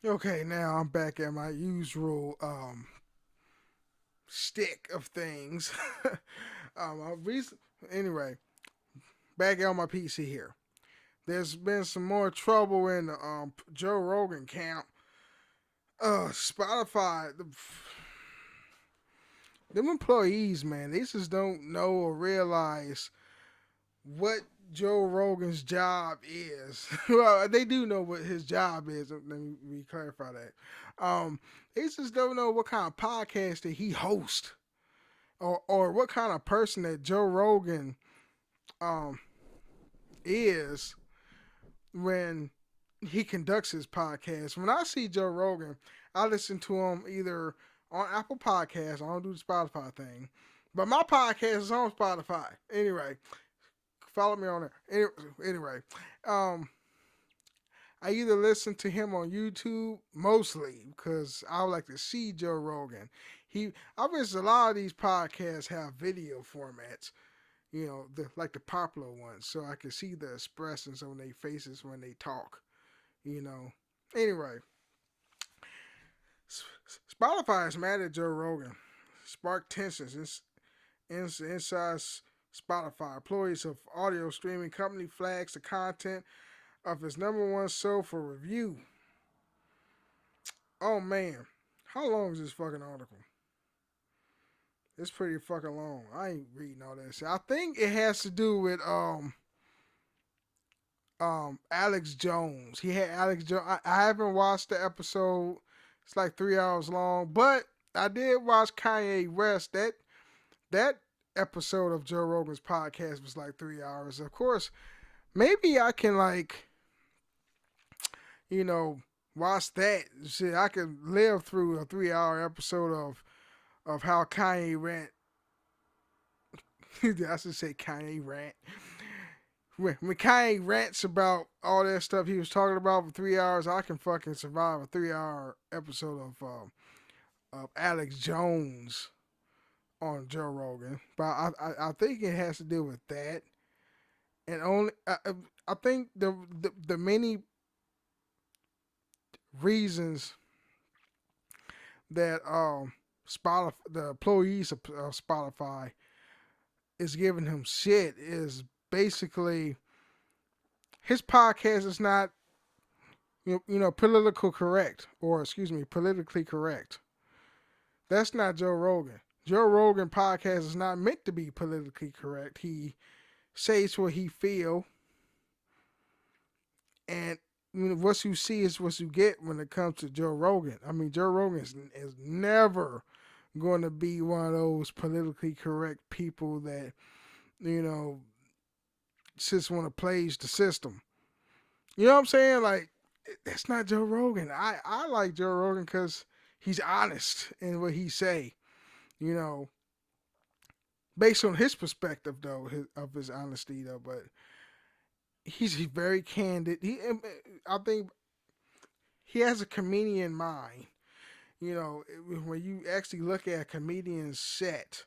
Okay, now I'm back at my usual stick of things. I anyway, back on my PC here. There's been some more trouble in the Joe Rogan camp. Spotify, them employees, man, they just don't know or realize what Joe Rogan's job is. Well, they do know what his job is. Let me clarify that. They just don't know what kind of podcast that he hosts, or what kind of person that Joe Rogan um is when he conducts his podcast. When I see Joe Rogan, I listen to him either on Apple Podcasts. I don't do the Spotify thing, but my podcast is on Spotify. Anyway, follow me on there. Anyway, um, I either listen to him on YouTube mostly because I would like to see Joe Rogan. I wish a lot of these podcasts have video formats, like the popular ones, so I can see the expressions on their faces when they talk. You know. Anyway, Spotify is mad at Joe Rogan. Spark tensions inside Spotify. Employees of audio streaming company flags the content of its number one show for review. Oh man, how long is this fucking article? It's pretty fucking long. I ain't reading all that shit. I think it has to do with Alex Jones. He had Alex Jones. I haven't watched the episode. It's like 3 hours long, but I did watch Kanye West. That episode of Joe Rogan's podcast was like 3 hours. Of course, maybe I can you know watch that. Shit, I could live through a 3 hour episode of how Kanye rant. I should say Kanye rant. When Kanye rants about all that stuff he was talking about for 3 hours, I can fucking survive a 3 hour episode of Alex Jones on Joe Rogan. But I think it has to do with that, and only I think the many reasons that Spotify, the employees of Spotify, is giving him shit is basically his podcast is not political correct, or excuse me, politically correct. That's not Joe Rogan. Joe Rogan podcast is not meant to be politically correct. He says what he feel, and what you see is what you get when it comes to Joe Rogan. I mean, Joe Rogan is never going to be one of those politically correct people that you know just want to plays the system. You know what I'm saying? Like, that's not Joe Rogan. I like Joe Rogan because he's honest in what he say. You know, based on his perspective though, of his honesty though. But he's very candid. I think he has a comedian mind. You know, when you actually look at a comedian's set,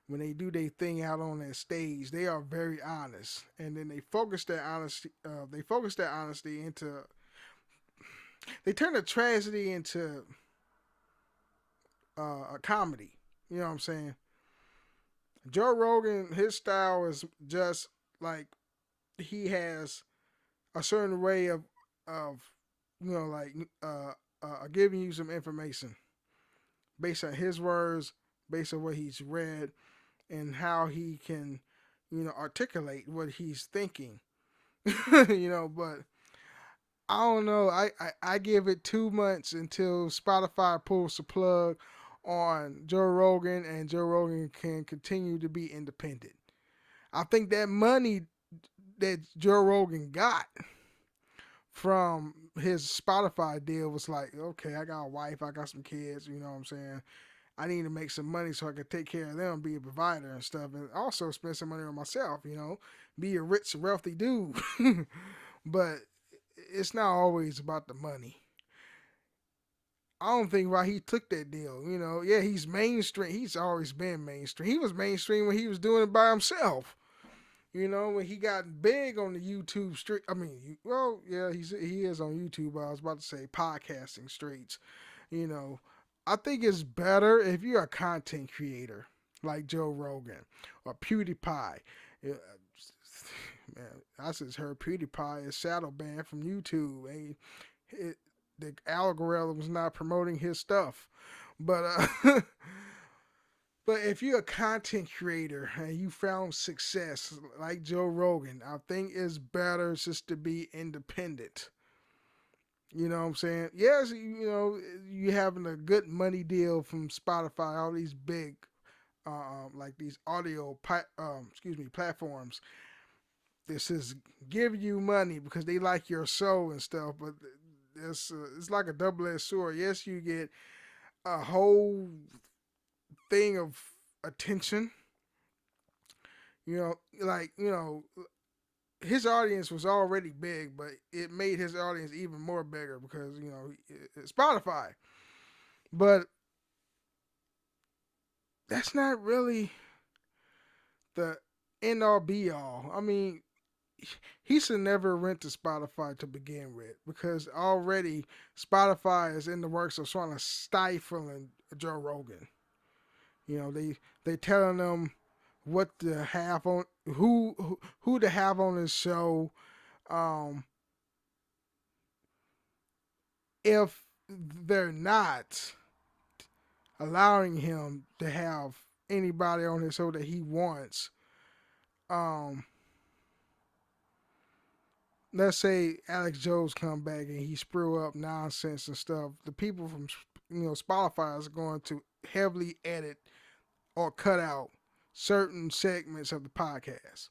when they do their thing out on that stage, they are very honest, and then they focus that honesty. They focus that honesty into. They turn a tragedy into a comedy. You know what I'm saying? Joe Rogan, his style is just like he has a certain way of like giving you some information based on his words, based on what he's read, and how he can articulate what he's thinking. But I don't know. I give it 2 months until Spotify pulls the plug on Joe Rogan, and Joe Rogan can continue to be independent. I think that money that Joe Rogan got from his Spotify deal was like, okay, I got a wife, I got some kids, you know what I'm saying? I need to make some money so I can take care of them, be a provider and stuff, and also spend some money on myself, be a rich, wealthy dude. But it's not always about the money. I don't think why he took that deal. Yeah, he's mainstream. He's always been mainstream. He was mainstream when he was doing it by himself. You know, when he got big on the YouTube street, I mean, well, yeah, he is on YouTube. But I was about to say podcasting streets. You know, I think it's better if you're a content creator like Joe Rogan or PewDiePie. Yeah, man, I just heard PewDiePie is shadow banned from YouTube. It, the algorithm's not promoting his stuff, but but if you're a content creator and you found success like Joe Rogan, I think it's better just to be independent. You know what I'm saying? Yes, you know, you having a good money deal from Spotify, all these big, like these audio, platforms. This is give you money because they like your show and stuff, but it's like a double-edged sword. Yes, you get a whole thing of attention. You know, his audience was already big, but it made his audience even more bigger because it's Spotify. But that's not really the end all be all. I mean, he should never rent to Spotify to begin with because already Spotify is in the works of trying to stifle Joe Rogan. You know, they telling them what to have on who to have on his show. Um, if they're not allowing him to have anybody on his show that he wants, um, let's say Alex Jones come back and he screw up nonsense and stuff, the people from Spotify is going to heavily edit or cut out certain segments of the podcast.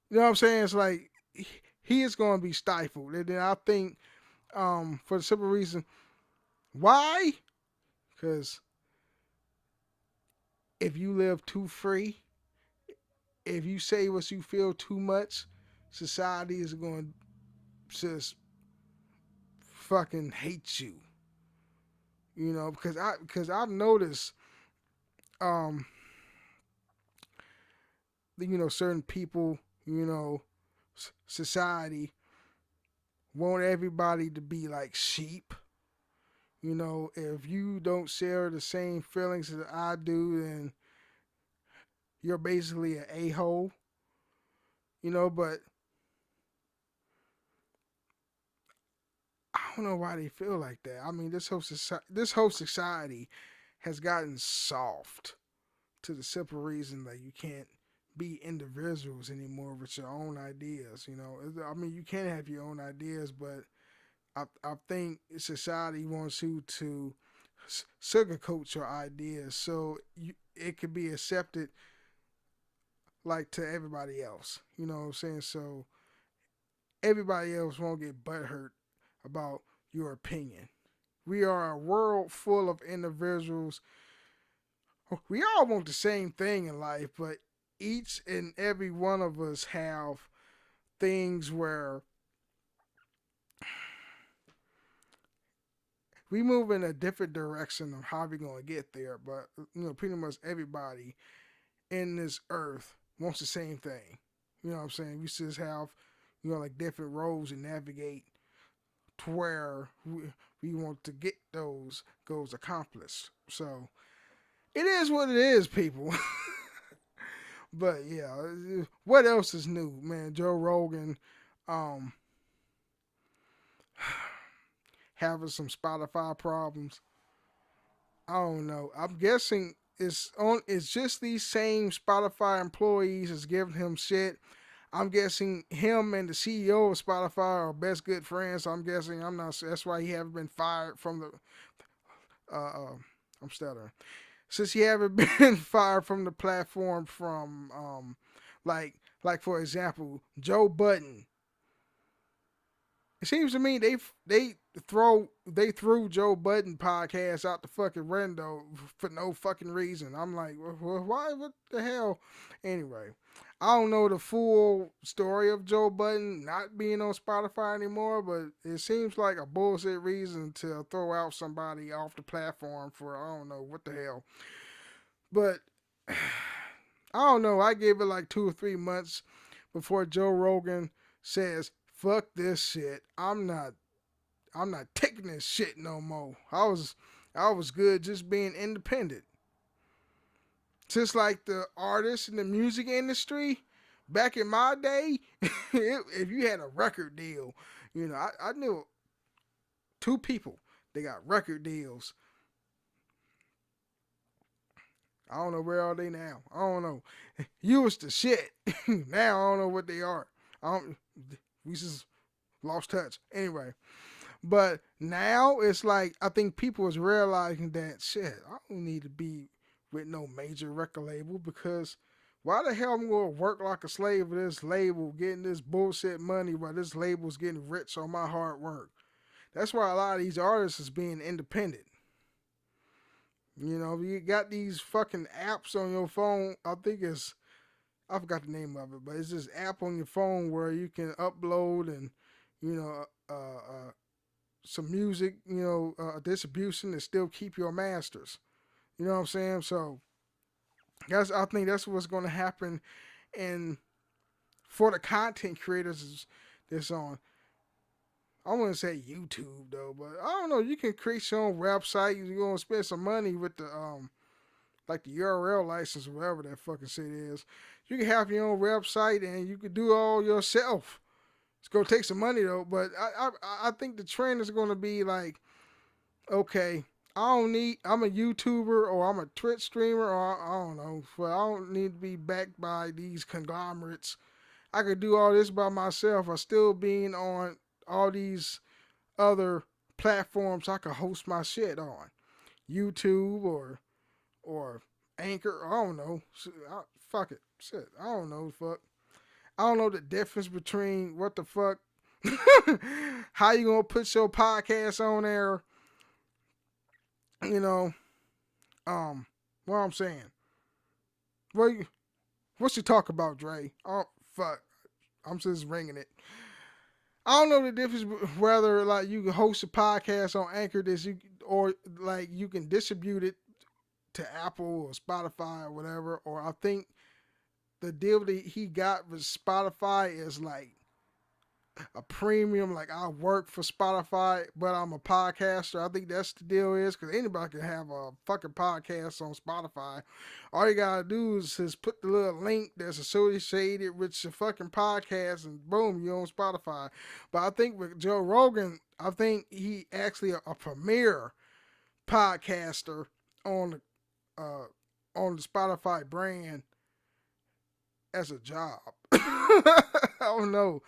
You know what I'm saying? It's like he is going to be stifled, and then I think for the simple reason why, because if you live too free, if you say what you feel too much, society is going to just fucking hate you. You know, because I've noticed, um, certain people, society want everybody to be like sheep. You know, if you don't share the same feelings that I do, then you're basically an a hole. You know, but I don't know why they feel like that. I mean, this whole society has gotten soft to the simple reason that you can't be individuals anymore with your own ideas. You know, I mean, you can have your own ideas, but I think society wants you to sugarcoat your ideas so it could be accepted like to everybody else. You know what I'm saying? So everybody else won't get butthurt about your opinion. We are a world full of individuals. We all want the same thing in life, but each and every one of us have things where we move in a different direction of how we're going to get there. But, pretty much everybody in this earth wants the same thing. You know what I'm saying? We just have, like different roads and navigate to where we want to get those goals accomplished. So it is what it is, people. But yeah, what else is new, man? Joe Rogan, um, having some Spotify problems. I don't know. I'm guessing it's just these same Spotify employees is giving him shit. I'm guessing him and the CEO of Spotify are best good friends. I'm guessing I'm not. That's why he haven't been fired from the. I'm stuttering. Since he haven't been fired from the platform from like for example Joe Budden. It seems to me they threw Joe Budden podcast out the fucking window for no fucking reason. I'm like, well, why? What the hell? Anyway, I don't know the full story of Joe Budden not being on Spotify anymore, but it seems like a bullshit reason to throw out somebody off the platform for I don't know what the hell. But I don't know. I gave it like 2 or 3 months before Joe Rogan says, "Fuck this shit. I'm not taking this shit no more." I was good just being independent. Just like the artists in the music industry, back in my day, if you had a record deal, I knew two people that got record deals. I don't know where are they now. I don't know. You was the shit. Now I don't know what they are. I don't. We just lost touch. Anyway, but now it's like I think people is realizing that shit. I don't need to be with no major record label because why the hell I'm gonna work like a slave for this label, getting this bullshit money while this label's getting rich on my hard work. That's why a lot of these artists is being independent. You got these fucking apps on your phone. I forgot the name of it, but it's this app on your phone where you can upload and you know some music, distribution and still keep your masters. You know what I'm saying? So I think that's what's going to happen, and for the content creators that's on. I wouldn't say YouTube though, but I don't know. You can create your own website. You're gonna spend some money with the like the URL license or whatever that fucking shit is. You can have your own website and you can do all yourself. It's gonna take some money though, but I think the trend is gonna be like, okay, I'm a YouTuber or I'm a Twitch streamer or I don't know, but I don't need to be backed by these conglomerates. I could do all this by myself. I still being on all these other platforms I could host my shit on, YouTube or Anchor. I don't know. Fuck it. Shit. I don't know. Fuck. I don't know the difference between what the fuck. How you gonna put your podcast on there? You know. What I'm saying. What you talk about, Dre? Oh fuck. I'm just ringing it. I don't know the difference whether like you can host a podcast on Anchor this you or like you can distribute it to Apple or Spotify or whatever. Or I think the deal that he got with Spotify is like a premium. Like I work for Spotify, but I'm a podcaster. I think that's the deal is because anybody can have a fucking podcast on Spotify. All you gotta do is just put the little link that's associated with your fucking podcast, and boom, you're on Spotify. But I think with Joe Rogan, I think he actually a premier podcaster on the on the Spotify brand as a job. I don't know.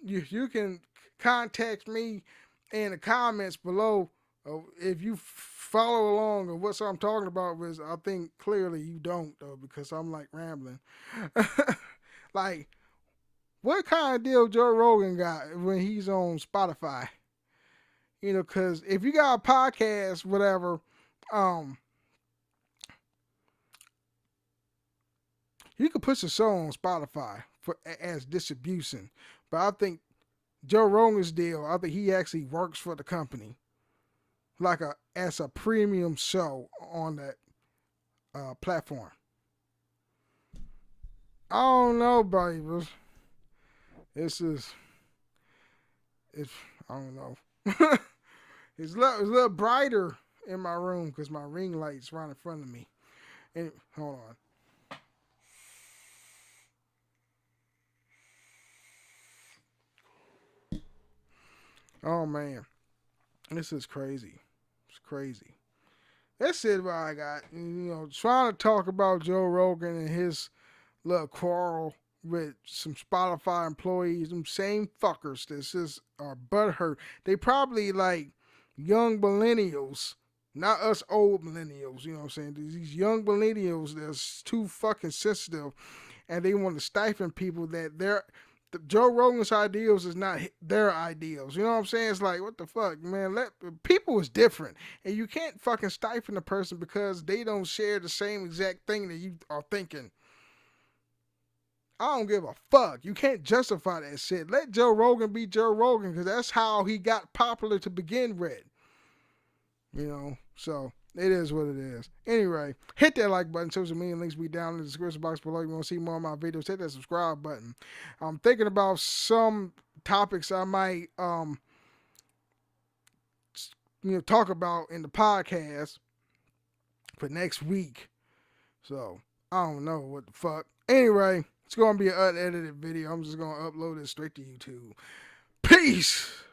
You can contact me in the comments below if you follow along on what I'm talking about. Because I think clearly you don't though, because I'm like rambling. Like, what kind of deal Joe Rogan got when he's on Spotify? Because if you got a podcast, whatever, you can put your show on Spotify for as distribution. But I think Joe Rogan's deal, I think he actually works for the company, like as a premium show on that platform. I don't know, baby. It's just, it's I don't know. It's a little brighter in my room because my ring light's right in front of me. And hold on. Oh man, this is crazy. It's crazy. That's it. What I got. Trying to talk about Joe Rogan and his little quarrel with some Spotify employees. Them same fuckers that just are butthurt. They probably like young millennials, not us old millennials. You know what I'm saying? These young millennials that's too fucking sensitive, and they want to stifle people that they're Joe Rogan's ideals is not their ideals. You know what I'm saying? It's like, what the fuck, man? People is different, and you can't fucking stifle a person because they don't share the same exact thing that you are thinking. I don't give a fuck. You can't justify that shit. Let Joe Rogan be Joe Rogan because that's how he got popular to begin with. So It is what it is. Anyway, hit that like button. Social media links be down in the description box below. You want to see more of my videos, hit that subscribe button. I'm thinking about some topics I might talk about in the podcast for next week. So I don't know what the fuck. Anyway, it's gonna be an unedited video. I'm just gonna upload it straight to YouTube. Peace.